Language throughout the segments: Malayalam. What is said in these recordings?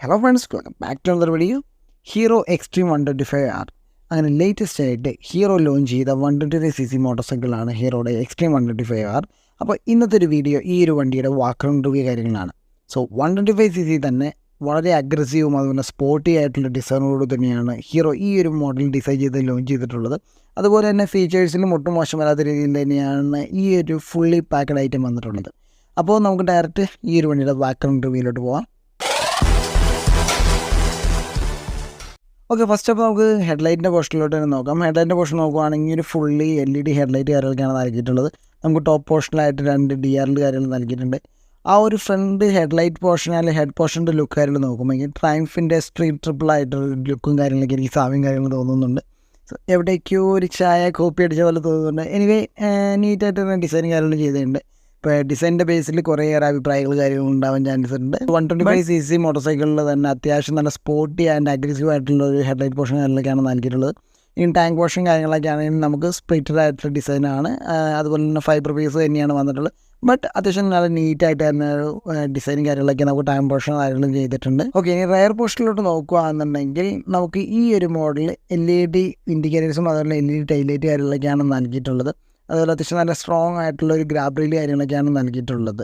Hello friends, welcome back to another video. Hero Xtreme 125R അങ്ങനെ ലേറ്റസ്റ്റ് ആയിട്ട് ഹീറോ ലോഞ്ച് ചെയ്ത 125cc മോട്ടോർ ഹീറോയുടെ എക്സ്ട്രീം 125R. അപ്പോൾ ഇന്നത്തെ ഒരു വീഡിയോ ഈ ഒരു വണ്ടിയുടെ വാക്കറൗണ്ട് റിവ്യൂ കാര്യങ്ങളാണ്. സോ 125cc തന്നെ വളരെ അഗ്രസീവും അതുപോലെ സ്പോർട്ടി ആയിട്ടുള്ള ഡിസൈനോട് തന്നെയാണ് ഹീറോ ഈ ഒരു മോഡൽ ഡിസൈൻ ചെയ്ത് ലോഞ്ച് ചെയ്തിട്ടുള്ളത്. അതുപോലെ തന്നെ ഫീച്ചേഴ്സിലും ഒട്ടും മോശമല്ലാത്ത രീതിയിൽ തന്നെയാണ് ഈ ഒരു ഫുള്ളി പാക്കഡ് ഐറ്റം വന്നിട്ടുള്ളത്. അപ്പോൾ നമുക്ക് ഡയറക്റ്റ് ഈ ഒരു വണ്ടിയുടെ വാക്കറൗണ്ട് റിവ്യൂയിലോട്ട് പോകാം. ഓക്കെ, ഫസ്റ്റ് അപ്പോൾ നമുക്ക് ഹെഡ്ലൈറ്റിൻ്റെ പോർഷനിലോട്ട് തന്നെ നോക്കാം. ഹെഡ്ലൈറ്റിൻ്റെ പോർഷൻ നോക്കുകയാണെങ്കിൽ ഒരു ഫുള്ളി LED ഹെഡ്ലൈറ്റ് കാര്യങ്ങളൊക്കെയാണ് നൽകിയിട്ടുള്ളത്. നമുക്ക് ടോപ്പ് പോർഷനിലായിട്ട് 2 DRL കാര്യങ്ങൾ നൽകിയിട്ടുണ്ട്. ആ ഒരു ഫ്രണ്ട് ഹെഡ്ലൈറ്റ് പോർഷൻ അല്ലെങ്കിൽ ഹെഡ് പോർഷൻ്റെ ലുക്ക് കാര്യങ്ങൾ നോക്കുമ്പോൾ ട്രയംഫിൻ്റെ സ്ട്രീറ്റ് ട്രിപ്പിളായിട്ടൊരു ലുക്കും കാര്യങ്ങളൊക്കെ എനിക്ക് സാമ്യം കാര്യങ്ങൾ തോന്നുന്നുണ്ട്. എവിടേക്കോ ഒരു ചായ കോപ്പി അടിച്ച പോലെ തോന്നുന്നുണ്ട്. എനിവേ നീറ്റായിട്ട് തന്നെ ഡിസൈൻ കാര്യങ്ങൾ ചെയ്തിട്ടുണ്ട്. ഇപ്പോൾ ഡിസൈനിൻ്റെ ബേസിൽ കുറേയേറെ അഭിപ്രായങ്ങൾ കാര്യങ്ങൾ ഉണ്ടാവാൻ ചാൻസ് ഉണ്ട്. 125cc മോട്ടോർ തന്നെ അത്യാവശ്യം നല്ല സ്പോർട്ടി ആൻഡ് അഗ്രസീവ് ആയിട്ടുള്ള ഒരു ഹെഡ്ലൈറ്റ് പോർഷൻ കാര്യങ്ങളൊക്കെയാണ് നൽകിയിട്ടുള്ളത്. ഇനി ടാങ്ക് പോർഷൻ കാര്യങ്ങളൊക്കെ ആണെങ്കിൽ നമുക്ക് സ്പ്ലിറ്റഡ് ആയിട്ടുള്ള ഡിസൈനാണ്. അതുപോലെ തന്നെ ഫൈബർ പീസ് തന്നെയാണ് വന്നിട്ടുള്ളത്. ബട്ട് അത്യാവശ്യം നല്ല നീറ്റായിട്ട് തന്നെ ഒരു ഡിസൈനും കാര്യങ്ങളൊക്കെ നമുക്ക് ടാങ്ക് പോർഷൻ കാര്യങ്ങളും ചെയ്തിട്ടുണ്ട്. ഓക്കെ, ഇനി റയർ പോർഷനിലോട്ട് നോക്കുകയാണെന്നുണ്ടെങ്കിൽ നമുക്ക് ഈ ഒരു മോഡൽ LED ഇൻഡിക്കേറ്റേഴ്സും അതുപോലെ LED ടൈലൈറ്റ് കാര്യങ്ങളൊക്കെയാണ് നൽകിയിട്ടുള്ളത്. അതുപോലെ അത്യാവശ്യം നല്ല സ്ട്രോങ് ആയിട്ടുള്ള ഒരു ഗ്രാബ് റെയിൽ കാര്യങ്ങളൊക്കെയാണ് നൽകിയിട്ടുള്ളത്.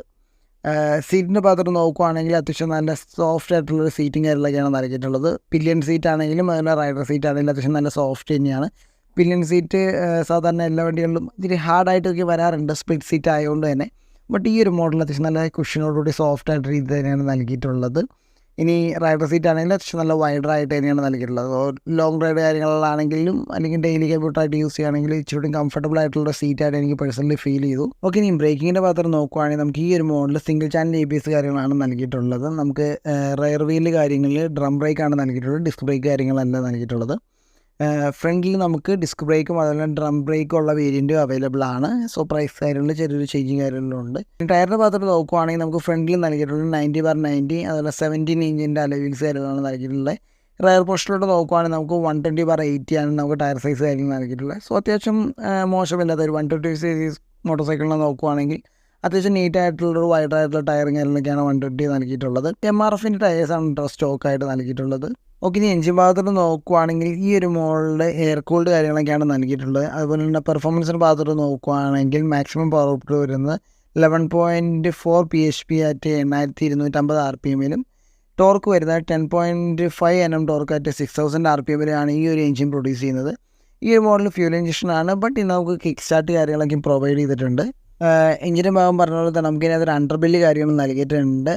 സീറ്റിൻ്റെ ഭാഗത്തോട്ട് നോക്കുകയാണെങ്കിൽ അത്യാവശ്യം നല്ല സോഫ്റ്റ് ആയിട്ടുള്ളൊരു സീറ്റിംഗ് കാര്യങ്ങളൊക്കെയാണ് നൽകിയിട്ടുള്ളത്. പില്ലിയൻ സീറ്റ് ആണെങ്കിലും അതുപോലെ റൈഡർ സീറ്റ് ആണെങ്കിലും അത്യാവശ്യം നല്ല സോഫ്റ്റ് തന്നെയാണ്. പില്ലിയൻ സീറ്റ് സാധാരണ എല്ലാ വണ്ടികളിലും ഇത്തിരി ഹാർഡായിട്ടൊക്കെ വരാറുണ്ട്, സ്പ്ലിറ്റ് സീറ്റ് ആയതുകൊണ്ട് തന്നെ. ബട്ട് ഈ ഒരു മോഡൽ അത്യാവശ്യം നല്ല കുഷനോടുകൂടി സോഫ്റ്റ് ആയിട്ട് രീതി തന്നെയാണ് നൽകിയിട്ടുള്ളത്. ഇനി റൈഡർ സീറ്റ് ആണെങ്കിലും അത്യാവശ്യം നല്ല വൈഡറായിട്ട് തന്നെയാണ് നൽകിയിട്ടുള്ളത്. ലോങ് റൈഡ് കാര്യങ്ങളിലാണെങ്കിലും അല്ലെങ്കിൽ ഡെയിലി കമ്പ്യൂട്ടറായിട്ട് യൂസ് ചെയ്യുകയാണെങ്കിൽ ഇച്ചിരി കംഫർട്ടബിൾ ആയിട്ടുള്ള സീറ്റായിട്ട് എനിക്ക് പേഴ്സണലി ഫീൽ ചെയ്തു. ഓക്കെ, ഇനി ബ്രേക്കിങ്ങിൻ്റെ ഭാഗത്ത് നോക്കുകയാണെങ്കിൽ നമുക്ക് ഈ ഒരു മോഡൽ സിംഗിൾ ചാനൽ ABS കാര്യങ്ങളാണ് നൽകിയിട്ടുള്ളത്. നമുക്ക് റയർ വീല് കാര്യങ്ങളിൽ ഡ്രം ബ്രേക്കാണ് നൽകിയിട്ടുള്ളത്, ഡിസ്ക് ബ്രേക്ക് കാര്യങ്ങളല്ല നൽകിയിട്ടുള്ളത്. ഫ്രണ്ടിൽ നമുക്ക് ഡിസ്ക് ബ്രേക്കും അതുപോലെ ഡ്രം ബ്രേക്കും ഉള്ള വേരിയൻറ്റും അവൈലബിൾ ആണ്. സോ പ്രൈസ് കാര്യങ്ങളിൽ ചെറിയൊരു ചേഞ്ചിങ് കാര്യങ്ങളുണ്ട്. ടയറിൻ്റെ ഭാഗത്തോട്ട് നോക്കുകയാണെങ്കിൽ നമുക്ക് ഫ്രണ്ടിൽ നൽകിയിട്ടുള്ളത് 90/90 അതുപോലെ 17 ഇഞ്ചിൻ്റെ അലോയ് വീൽസ് കാര്യങ്ങളാണ് നൽകിയിട്ടുള്ളത്. റയർ പോർഷനിലോട്ട് നോക്കുകയാണെങ്കിൽ നമുക്ക് 120/80 ആണ് നമുക്ക് ടയർ സൈസ് കാര്യങ്ങൾ നൽകിയിട്ടുള്ളത്. സോ അത്യാവശ്യം മോശമില്ലാത്ത ഒരു 125cc മോട്ടോർ സൈക്കിളിനെ നോക്കുകയാണെങ്കിൽ അത്യാവശ്യം നീറ്റായിട്ടുള്ളൊരു വൈഡറായിട്ടുള്ള ടയറും കാര്യങ്ങളൊക്കെയാണ് 120 നൽകിയിട്ടുള്ളത്. MRFൻ്റെ ടയേഴ്സാണ് സ്റ്റോക്കായിട്ട് നൽകിയിട്ടുള്ളത്. ഓക്കെ, ഇനി എഞ്ചിൻ ഭാഗത്തോട്ട് നോക്കുകയാണെങ്കിൽ ഈ ഒരു മോഡലിൽ എയർ കൂൾഡ് കാര്യങ്ങളൊക്കെയാണ് നൽകിയിട്ടുള്ളത്. അതുപോലെ തന്നെ പെർഫോമൻസിൻ്റെ ഭാഗത്തോട്ട് നോക്കുകയാണെങ്കിൽ മാക്സിമം പവർ ഔട്ട്പുട്ട് വരുന്നത് 11.4 PHP അറ്റ് 8250 RPM ടോർക്ക് വരുന്നത് 10.5 Nm ടോർക്ക് അറ്റ് 6000 RPM ഈ ഒരു എഞ്ചിൻ പ്രൊഡ്യൂസ് ചെയ്യുന്നത്. ഈ ഒരു മോഡൽ ഫ്യൂൽ ഇഞ്ചക്ഷനാണ്. ബട്ട് ഇന്ന് നമുക്ക് കിക്ക് സ്റ്റാർട്ട് കാര്യങ്ങളൊക്കെ പ്രൊവൈഡ് ചെയ്തിട്ടുണ്ട്. എഞ്ചിൻ്റെ ഭാഗം പറഞ്ഞ പോലെ തന്നെ നമുക്കിതിനകത്ത് ഒരു അണ്ടർബെല്ലി കാര്യങ്ങൾ നൽകിയിട്ടുണ്ട്.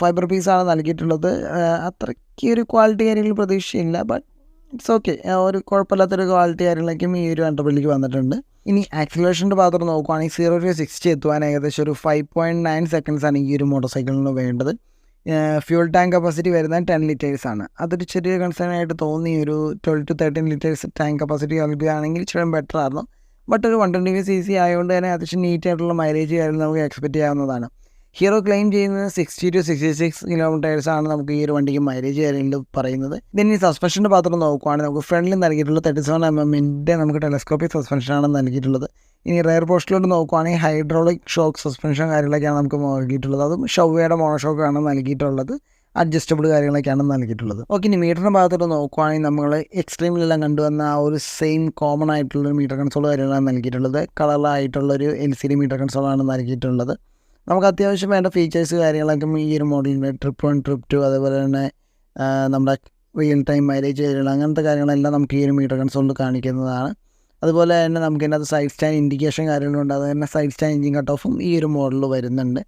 ഫൈബർ പീസാണ് നൽകിയിട്ടുള്ളത്. അത്രയ്ക്ക് ഒരു ക്വാളിറ്റി കാര്യങ്ങൾ പ്രതീക്ഷയില്ല, ബട്ട് ഇറ്റ്സ് ഓക്കെ. ഒരു കുഴപ്പമില്ലാത്തൊരു ക്വാളിറ്റി കാര്യങ്ങളൊക്കെയും ഈ ഒരു അണ്ടർബെല്ലിക്ക് വന്നിട്ടുണ്ട്. ഇനി ആക്സിലറേഷൻ്റെ ഭാഗത്തോട്ട് നോക്കുകയാണെങ്കിൽ 0 to 60 എത്തുവാൻ ഏകദേശം ഒരു 5.9 seconds ആണ് ഈ ഒരു മോട്ടോർ സൈക്കിളിന് വേണ്ടത്. ഫ്യൂൾ ടാങ്ക് കപ്പാസിറ്റി വരുന്നത് 10 liters ആണ്. അതൊരു ചെറിയ കൺസേൺ ആയിട്ട് തോന്നി. ഒരു 12 to 13 liters ടാങ്ക് കപ്പാസിറ്റി നൽകുകയാണെങ്കിൽ ഇച്ചിരി ബെറ്റർ ആയിരുന്നു. ബട്ട് ഒരു 125cc ആയതുകൊണ്ട് തന്നെ അത്യാവശ്യം നീറ്റായിട്ടുള്ള മൈലേജ് കാര്യങ്ങൾ നമുക്ക് എക്സ്പെക്റ്റ് ചെയ്യാവുന്നതാണ്. ഹീറോ ക്ലെയിം ചെയ്യുന്നത് 60 to 66 kilometers ആണ് നമുക്ക് ഈ ഒരു വണ്ടിക്ക് മൈലേജ് കാര്യങ്ങൾ പറയുന്നത്. ഇതിന് സസ്പെൻഷൻ്റെ ഭാഗത്തോട്ട് നോക്കുകയാണെങ്കിൽ നമുക്ക് ഫ്രണ്ടിൽ നൽകിയിട്ടുള്ള 37mm നമുക്ക് ടെലസ്കോപ്പിക് സസ്പെൻഷനാണ് നൽകിയിട്ടുള്ളത്. ഇനി റയർ പോർഷനിലോട്ട് നോക്കുകയാണെങ്കിൽ ഹൈഡ്രോളിക് ഷോക്ക് സസ്പെൻഷൻ കാര്യങ്ങളൊക്കെയാണ് നമുക്ക് നൽകിയിട്ടുള്ളത്. അതും ഷവയുടെ മോണോഷോക്കാണ് നൽകിയിട്ടുള്ളത്. അഡ്ജസ്റ്റബിൾ കാര്യങ്ങളൊക്കെയാണ് നൽകിയിട്ടുള്ളത്. ഓക്കെ, ഇനി മീറ്ററിൻ്റെ ഭാഗത്തോട്ട് നോക്കുകയാണെങ്കിൽ നമ്മൾ എക്സ്ട്രീമിലെല്ലാം കണ്ടുവന്ന ആ ഒരു സെയിം കോമൺ ആയിട്ടുള്ളൊരു മീറ്റർ കൺസോൾ കാര്യങ്ങളാണ് നൽകിയിട്ടുള്ളത്. കളറിലായിട്ടുള്ളൊരു LCD മീറ്റർ കൺസോളാണ് നൽകിയിട്ടുള്ളത്. നമുക്ക് അത്യാവശ്യം വേണ്ട ഫീച്ചേഴ്സ് കാര്യങ്ങളൊക്കെ ഈ ഒരു മോഡലിൻ്റെ ട്രിപ്പ് 1 ട്രിപ്പ് 2 അതുപോലെ തന്നെ നമ്മുടെ റിയൽ ടൈം മൈലേജ് കാര്യങ്ങൾ അങ്ങനത്തെ കാര്യങ്ങളെല്ലാം നമുക്ക് ഈ ഒരു മീറ്റർ കൺസോളിൽ കാണിക്കുന്നതാണ്. അതുപോലെ തന്നെ നമുക്ക് ഇതിനകത്ത് സൈഡ് സ്റ്റാൻഡ് ഇൻഡിക്കേഷൻ കാര്യങ്ങളുണ്ട്. അത് തന്നെ സൈഡ് സ്റ്റാൻഡ് എഞ്ചിൻ കട്ട് ഓഫും ഈ ഒരു മോഡലിൽ വരുന്നുണ്ട്.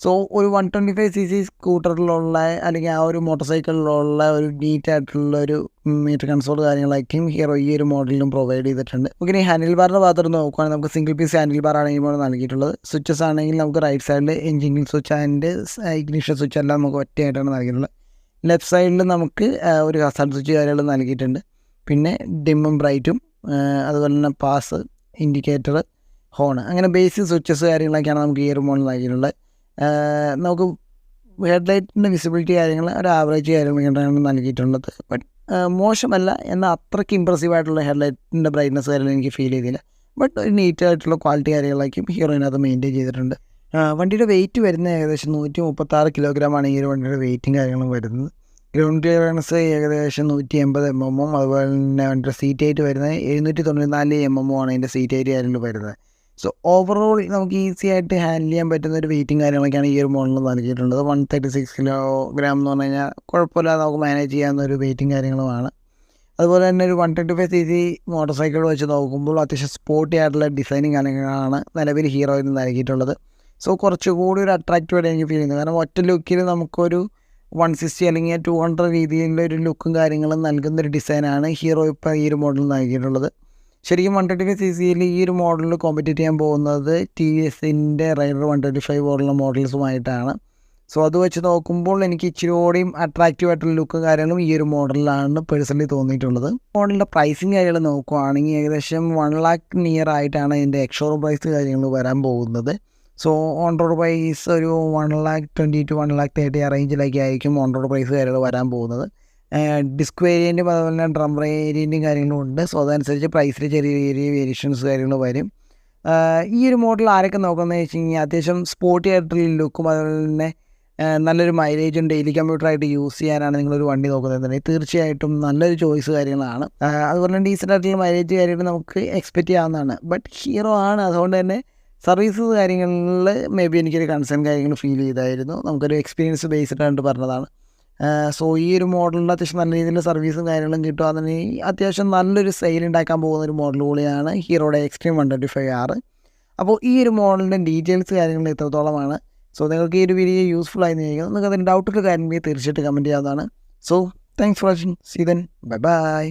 സോ ഒരു 125cc സ്കൂട്ടറിലുള്ള അല്ലെങ്കിൽ ആ ഒരു മോട്ടോർ സൈക്കിളിലുള്ള ഒരു നീറ്റായിട്ടുള്ളൊരു മീറ്റർ കൺസോൾ കാര്യങ്ങളൊക്കെയും ഹീറോ ഈ ഒരു മോഡലിലും പ്രൊവൈഡ് ചെയ്തിട്ടുണ്ട്. ഓക്കെ, ഇനി ഹാൻഡിൽ ബാറിൻ്റെ ഭാഗത്തോട്ട് നോക്കുകയാണെങ്കിൽ നമുക്ക് സിംഗിൾ പീസ് ഹാൻഡിൽ ബാർ ആണ് ഈ മോഡൽ നൽകിയിട്ടുള്ളത്. സ്വിച്ചസ് ആണെങ്കിൽ നമുക്ക് റൈറ്റ് സൈഡിൽ engine switch and ignition switch എല്ലാം നമുക്ക് ഒറ്റയായിട്ടാണ് നൽകിയിട്ടുള്ളത്. ലെഫ്റ്റ് സൈഡിൽ നമുക്ക് ഒരു ഹസാർഡ് സ്വിച്ച് കാര്യങ്ങൾ നൽകിയിട്ടുണ്ട്. പിന്നെ ഡിമ്മും ബ്രൈറ്റും അതുപോലെ തന്നെ പാസ്, ഇൻഡിക്കേറ്റർ, ഹോൺ അങ്ങനെ ബേസിക് സ്വിച്ചസ് കാര്യങ്ങളൊക്കെയാണ് നമുക്ക് ഈ ഒരു മോഡൽ നൽകിയിട്ടുള്ളത്. നമുക്ക് ഹെഡ്ലൈറ്റിൻ്റെ വിസിബിലിറ്റി കാര്യങ്ങൾ ഒരു ആവറേജ് കാര്യങ്ങളൊക്കെയാണ് നൽകിയിട്ടുള്ളത്. ബട്ട് മോശമല്ല, എന്നാൽ അത്രയ്ക്ക് ഇമ്പ്രസീവായിട്ടുള്ള ഹെഡ്ലൈറ്റിൻ്റെ ബ്രൈറ്റ്നസ് കാര്യങ്ങൾ എനിക്ക് ഫീൽ ചെയ്തില്ല. ബട്ട് ഒരു നീറ്റായിട്ടുള്ള ക്വാളിറ്റി കാര്യങ്ങളൊക്കെയും ഹീറോയിനകത്ത് മെയിൻറ്റെയിൻ ചെയ്തിട്ടുണ്ട്. വണ്ടിയുടെ വെയിറ്റ് വരുന്നത് ഏകദേശം 136 കിലോഗ്രാമാണ് ഈ ഒരു വണ്ടിയുടെ വെയിറ്റും കാര്യങ്ങളും വരുന്നത്. ഗ്രൗണ്ട് ക്ലിയറൻസ് ഏകദേശം 180 mm അതുപോലെ തന്നെ അതിൻ്റെ സീറ്റ് ഹൈറ്റ് വരുന്നത് 794 mm ആണ് അതിൻ്റെ സീറ്റ് ഹൈറ്റ് കാര്യങ്ങൾ വരുന്നത്. സോ ഓവറോൾ നമുക്ക് ഈസി ആയിട്ട് ഹാൻഡിൽ ചെയ്യാൻ പറ്റുന്ന ഒരു വെയിറ്റും കാര്യങ്ങളൊക്കെയാണ് ഈ ഒരു മോഡലിൽ നൽകിയിട്ടുള്ളത്. 136 കിലോഗ്രാം എന്ന് പറഞ്ഞു കഴിഞ്ഞാൽ കുഴപ്പമില്ലാതെ നമുക്ക് മാനേജ് ചെയ്യാവുന്ന ഒരു വെയിറ്റും കാര്യങ്ങളുമാണ്. അതുപോലെ തന്നെ ഒരു 125cc മോട്ടോർ സൈക്കിൾ വെച്ച് നോക്കുമ്പോൾ അത്യാവശ്യം സ്പോർട്ടി ആയിട്ടുള്ള ഡിസൈനിങ് കാര്യങ്ങളാണ് നിലവിൽ ഹീറോയിൽ നിന്ന് നൽകിയിട്ടുള്ളത്. സോ കുറച്ചുകൂടി ഒരു അട്രാക്റ്റീവായിട്ട് എനിക്ക് ഫീൽ ചെയ്യുന്നത്. കാരണം ഒറ്റ ലുക്കിൽ നമുക്കൊരു 160 അല്ലെങ്കിൽ 200 രീതിയിലുള്ള ഒരു ലുക്കും കാര്യങ്ങളും നൽകുന്നൊരു ഡിസൈനാണ് ഹീറോ ഇപ്പോൾ ഈ ഒരു മോഡൽ നൽകിയിട്ടുള്ളത്. ശരിക്കും 125cc ഈ ഒരു മോഡലിൽ കോമ്പറ്റീറ്റ് ചെയ്യാൻ പോകുന്നത് TVSൻ്റെ റൈഡർ 125 പോലുള്ള മോഡൽസുമായിട്ടാണ്. സോ അത് വെച്ച് നോക്കുമ്പോൾ എനിക്ക് ഇച്ചിരി കൂടിയും അട്രാക്റ്റീവായിട്ടുള്ള ലുക്കും കാര്യങ്ങളും ഈ ഒരു മോഡലിലാണ് പേഴ്സണലി തോന്നിയിട്ടുള്ളത്. മോഡലിൻ്റെ പ്രൈസിങ് കാര്യങ്ങൾ നോക്കുകയാണെങ്കിൽ ഏകദേശം 1 lakh നിയർ ആയിട്ടാണ് ഇതിൻ്റെ എക്സ്ഷോറൂം പ്രൈസ് കാര്യങ്ങൾ വരാൻ പോകുന്നത്. സോ ഓൺ റോഡ് പ്രൈസ് ഒരു 120 to 130 ആ റേഞ്ചിലേക്ക് ആയിരിക്കും ഓൺ റോഡ് പ്രൈസ് കാര്യങ്ങൾ വരാൻ പോകുന്നത്. ഡിസ്ക് വേരിയൻറ്റും അതുപോലെ തന്നെ ഡ്രം വേരിയൻറ്റും കാര്യങ്ങളും ഉണ്ട്. സോ അതനുസരിച്ച് പ്രൈസിൽ ചെറിയ ചെറിയ വേരിയേഷൻസ് കാര്യങ്ങൾ വരും. ഈ ഒരു മോഡൽ ആരൊക്കെ നോക്കുന്നത് വെച്ച് കഴിഞ്ഞാൽ അത്യാവശ്യം സ്പോർട്ടി ആയിട്ടുള്ള ലുക്കും അതുപോലെ തന്നെ നല്ലൊരു മൈലേജും ഡെയിലി കമ്പ്യൂട്ടറായിട്ട് യൂസ് ചെയ്യാനാണ് നിങ്ങളൊരു വണ്ടി നോക്കുന്നതെന്നുണ്ടെങ്കിൽ തീർച്ചയായിട്ടും നല്ലൊരു ചോയ്സ് കാര്യങ്ങളാണ്. അതുപോലെ തന്നെ ഡീസൻ്റ് ആയിട്ടുള്ള മൈലേജ് കാര്യങ്ങൾ നമുക്ക് എക്സ്പെക്റ്റ് ചെയ്യാവുന്നതാണ്. ബട്ട് ഹീറോ ആണ്, അതുകൊണ്ട് തന്നെ സർവീസ് കാര്യങ്ങളിൽ മേ ബി എനിക്കൊരു കൺസേൺ കാര്യങ്ങൾ ഫീൽ ചെയ്തായിരുന്നു. നമുക്കൊരു എക്സ്പീരിയൻസ് ബേസ്ഡ് ആയിട്ട് പറഞ്ഞതാണ്. സോ ഈ ഒരു മോഡലിൻ്റെ അത്യാവശ്യം നല്ല രീതിയിൽ സർവീസും കാര്യങ്ങളും കിട്ടുകയാണെന്നുണ്ടെങ്കിൽ അത്യാവശ്യം നല്ലൊരു സെയിൽ ഉണ്ടാക്കാൻ പോകുന്ന ഒരു മോഡൽ കൂടിയാണ് ഹീറോയുടെ എക്സ്ട്രീം 125R. അപ്പോൾ ഈ ഒരു മോഡലിൻ്റെ ഡീറ്റെയിൽസ് കാര്യങ്ങൾ എത്രത്തോളമാണ്, സോ നിങ്ങൾക്ക് ഈ ഒരു വീഡിയോ യൂസ്ഫുൾ ആയി നിൽക്കുന്നത്, നിങ്ങൾക്ക് അതിന് ഡൗട്ടുള്ള കാര്യങ്ങൾ തീർച്ചയായിട്ടും കമൻറ്റ് ചെയ്യാവുന്നതാണ്. So thanks for watching. See then, bye by.